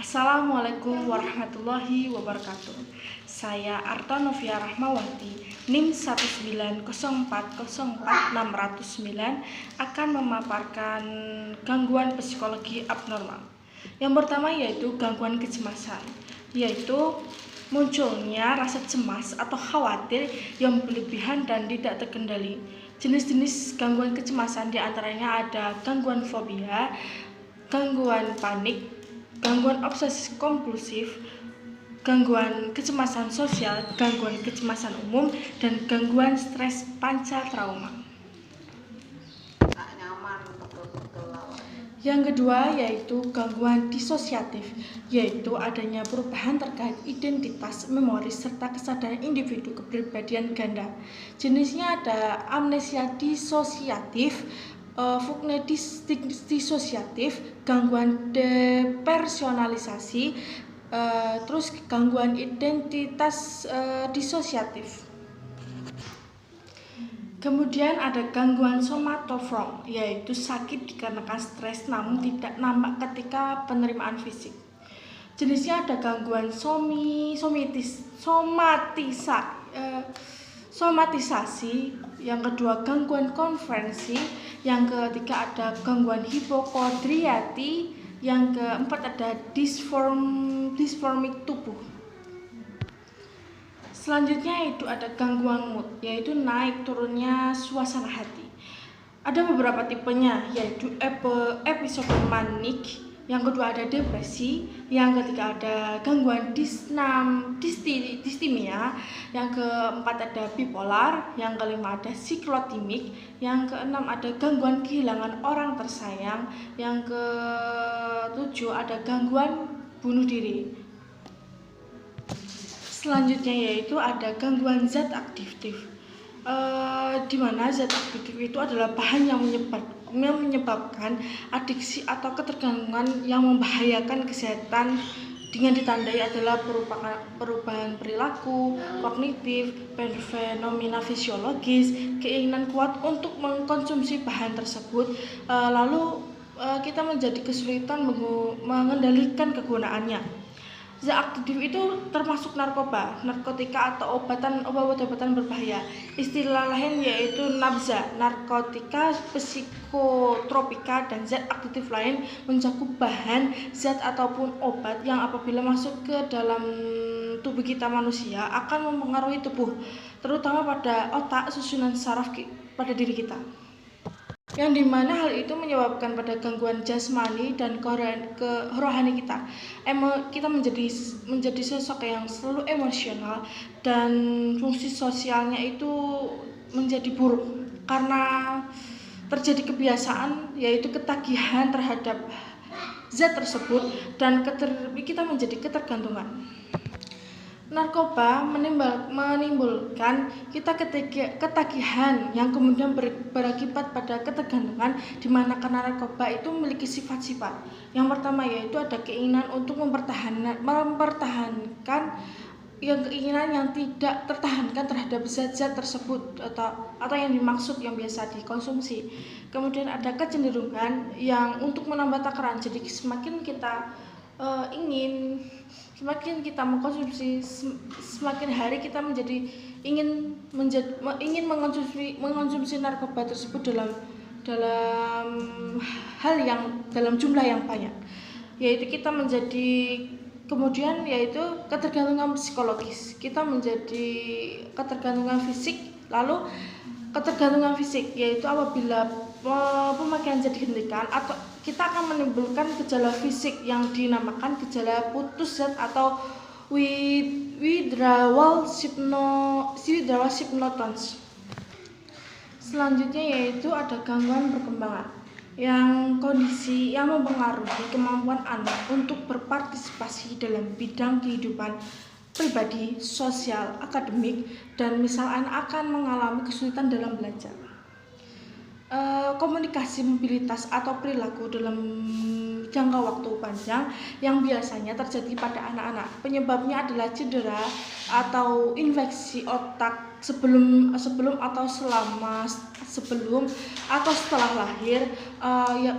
Assalamualaikum warahmatullahi wabarakatuh. Saya Arta Novia Rahmawati, NIM 190404609 akan memaparkan gangguan psikologi abnormal. Yang pertama yaitu gangguan kecemasan, yaitu munculnya rasa cemas atau khawatir yang berlebihan dan tidak terkendali. Jenis-jenis gangguan kecemasan diantaranya ada gangguan fobia, gangguan panik, gangguan obsesif kompulsif, gangguan kecemasan sosial, gangguan kecemasan umum, dan gangguan stres panca trauma. Yang kedua yaitu gangguan disosiatif, yaitu adanya perubahan terkait identitas, memori, serta kesadaran individu kepribadian ganda. Jenisnya ada amnesia disosiatif, fugne disosiatif, gangguan depersonalisasi, terus gangguan identitas disosiatif. Kemudian ada gangguan somatoform, yaitu sakit dikarenakan stres namun tidak nampak ketika penerimaan fisik. Jenisnya ada gangguan somatisasi, yang kedua gangguan konferensi, yang ketiga ada gangguan hipokondriati, yang keempat ada disformik tubuh. Selanjutnya itu ada gangguan mood, yaitu naik turunnya suasana hati. Ada beberapa tipenya, yaitu episode manik, yang kedua ada depresi, yang ketiga ada gangguan distimia, yang keempat ada bipolar, yang kelima ada siklotimik, yang keenam ada gangguan kehilangan orang tersayang, yang ketujuh ada gangguan bunuh diri. Selanjutnya yaitu ada gangguan zat aktif, di mana zat aktif itu adalah bahan yang menyebabkan adiksi atau ketergantungan yang membahayakan kesehatan, dengan ditandai adalah perubahan perilaku, kognitif, fenomena fisiologis, keinginan kuat untuk mengkonsumsi bahan tersebut, lalu kita menjadi kesulitan mengendalikan kegunaannya. Zat aktif itu termasuk narkoba, narkotika atau obat-obatan berbahaya. Istilah lain yaitu nabza, narkotika, psikotropika, dan zat aktif lain mencakup bahan, zat ataupun obat yang apabila masuk ke dalam tubuh kita manusia akan mempengaruhi tubuh, terutama pada otak, susunan saraf pada diri kita. Yang dimana hal itu menyebabkan pada gangguan jasmani dan rohani kita. Kita menjadi sosok yang selalu emosional dan fungsi sosialnya itu menjadi buruk karena terjadi kebiasaan, yaitu ketagihan terhadap zat tersebut, dan kita menjadi ketergantungan. Narkoba menimbulkan kita ketagihan yang kemudian berakibat pada ketergantungan, di mana karena narkoba itu memiliki sifat-sifat. Yang pertama yaitu ada keinginan untuk mempertahankan keinginan yang tidak tertahankan terhadap zat-zat tersebut atau yang dimaksud yang biasa dikonsumsi. Kemudian ada kecenderungan yang untuk menambah takaran, jadi semakin kita semakin kita mengkonsumsi, semakin hari kita ingin mengkonsumsi narkoba tersebut dalam jumlah yang banyak, yaitu kita menjadi kemudian yaitu ketergantungan psikologis, kita menjadi ketergantungan fisik. Lalu ketergantungan fisik yaitu apabila pemakaian zat dihentikan, atau kita akan menimbulkan gejala fisik yang dinamakan gejala putus zat atau withdrawal symptoms. Selanjutnya yaitu ada gangguan perkembangan, yang kondisi yang mempengaruhi kemampuan anak untuk berpartisipasi dalam bidang kehidupan pribadi, sosial, akademik, dan misal anak akan mengalami kesulitan dalam belajar. Komunikasi, mobilitas, atau perilaku dalam jangka waktu panjang yang biasanya terjadi pada anak-anak. Penyebabnya adalah cedera atau infeksi otak sebelum atau setelah lahir.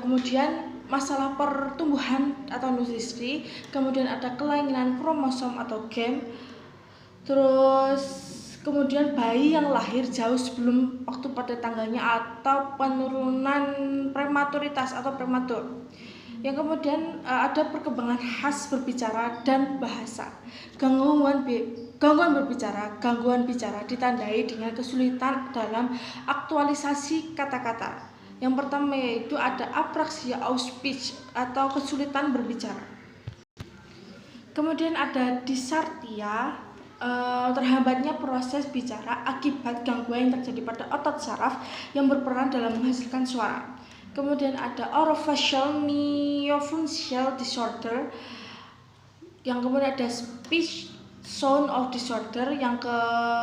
Kemudian masalah pertumbuhan atau nutrisi, kemudian ada kelainan kromosom atau gem, terus kemudian bayi yang lahir jauh sebelum waktu pada tanggalnya atau penurunan prematuritas atau prematur. Yang kemudian ada perkembangan khas berbicara dan bahasa. Gangguan bicara ditandai dengan kesulitan dalam aktualisasi kata-kata. Yang pertama yaitu ada apraksia of speech atau kesulitan berbicara. Kemudian ada dysarthria, terhambatnya proses bicara akibat gangguan yang terjadi pada otot saraf yang berperan dalam menghasilkan suara. Kemudian ada orofacial myofunctional disorder, yang kemudian ada speech sound of disorder, yang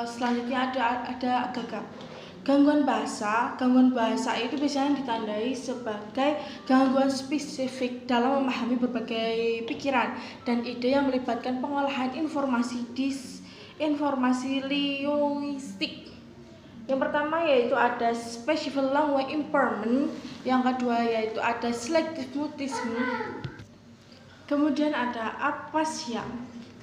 selanjutnya ada gagap. Gangguan bahasa itu biasanya ditandai sebagai gangguan spesifik dalam memahami berbagai pikiran dan ide yang melibatkan pengolahan informasi linguistik. Yang pertama yaitu ada specific language impairment, yang kedua yaitu ada selective mutism, kemudian ada aphasia,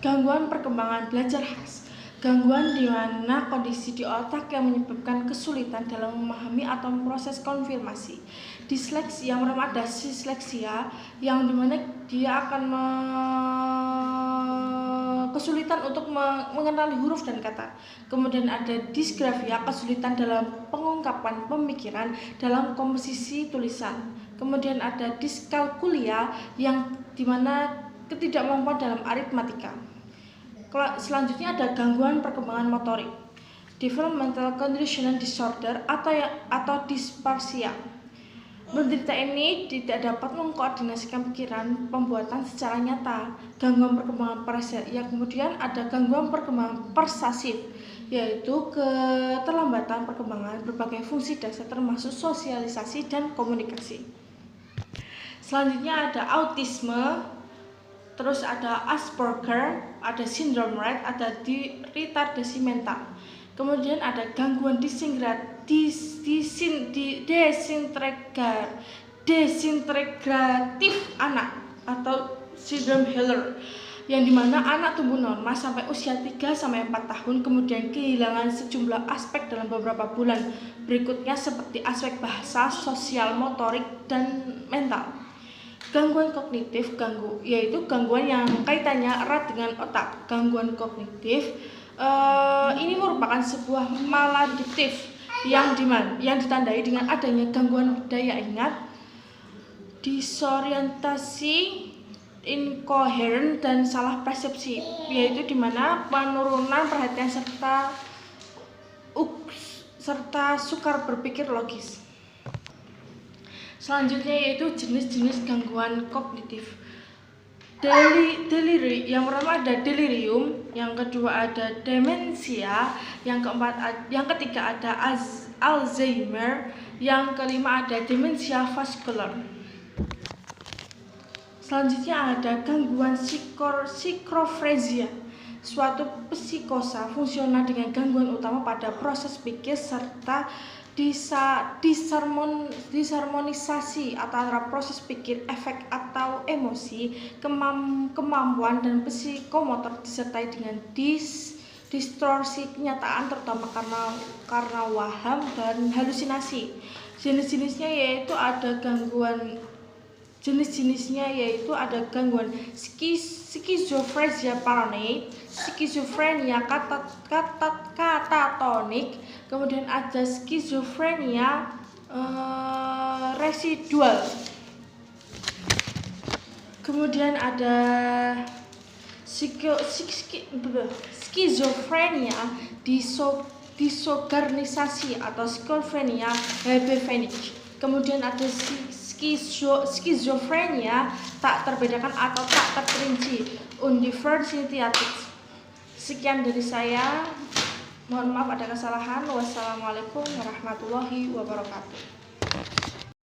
gangguan perkembangan belajar khas, gangguan di mana kondisi di otak yang menyebabkan kesulitan dalam memahami atau proses konfirmasi. Disleksia, yang pertama ada disleksia, yang dimana dia akan kesulitan untuk mengenali huruf dan kata. Kemudian ada disgrafia, kesulitan dalam pengungkapan pemikiran dalam komposisi tulisan. Kemudian ada diskalkulia, yang dimana ketidakmampuan dalam aritmatika. Selanjutnya ada gangguan perkembangan motorik, developmental conditioning disorder atau dyspraxia. Penderita ini tidak dapat mengkoordinasikan pikiran pembuatan secara nyata. Gangguan perkembangan kemudian ada gangguan perkembangan persasif, yaitu keterlambatan perkembangan berbagai fungsi dasar termasuk sosialisasi dan komunikasi. Selanjutnya ada autisme, terus ada Asperger, ada sindrom Rett, ada retardasi mental. Kemudian ada gangguan desintegratif anak atau sindrom Heller, yang dimana anak tumbuh normal sampai usia 3-4 tahun, kemudian kehilangan sejumlah aspek dalam beberapa bulan berikutnya seperti aspek bahasa, sosial, motorik, dan mental. Gangguan kognitif, yaitu gangguan yang kaitannya erat dengan otak. Gangguan kognitif ini merupakan sebuah maladiktif yang ditandai dengan adanya gangguan daya ingat, disorientasi, incoherent, dan salah persepsi, yaitu dimana penurunan perhatian serta sukar berpikir logis. Selanjutnya yaitu jenis-jenis gangguan kognitif. Yang pertama ada delirium, yang kedua ada demensia, yang ketiga ada Alzheimer, yang kelima ada demensia vaskular. Selanjutnya ada gangguan psikofresia, suatu psikosa fungsional dengan gangguan utama pada proses pikir serta disharmonisasi antara proses pikir, efek atau emosi, kemampuan dan psikomotor, disertai dengan distorsi kenyataan terutama karena waham dan halusinasi. Jenis-jenisnya yaitu ada gangguan skizofrenia paranoid, skizofrenia katatonik, kemudian ada skizofrenia residual, kemudian ada skizofrenia disorganisasi atau skizofrenia hebephonik, kemudian ada skizofrenia tak terbedakan atau tak terperinci undifferentiated. Sekian dari saya, mohon maaf ada kesalahan. Wassalamualaikum warahmatullahi wabarakatuh.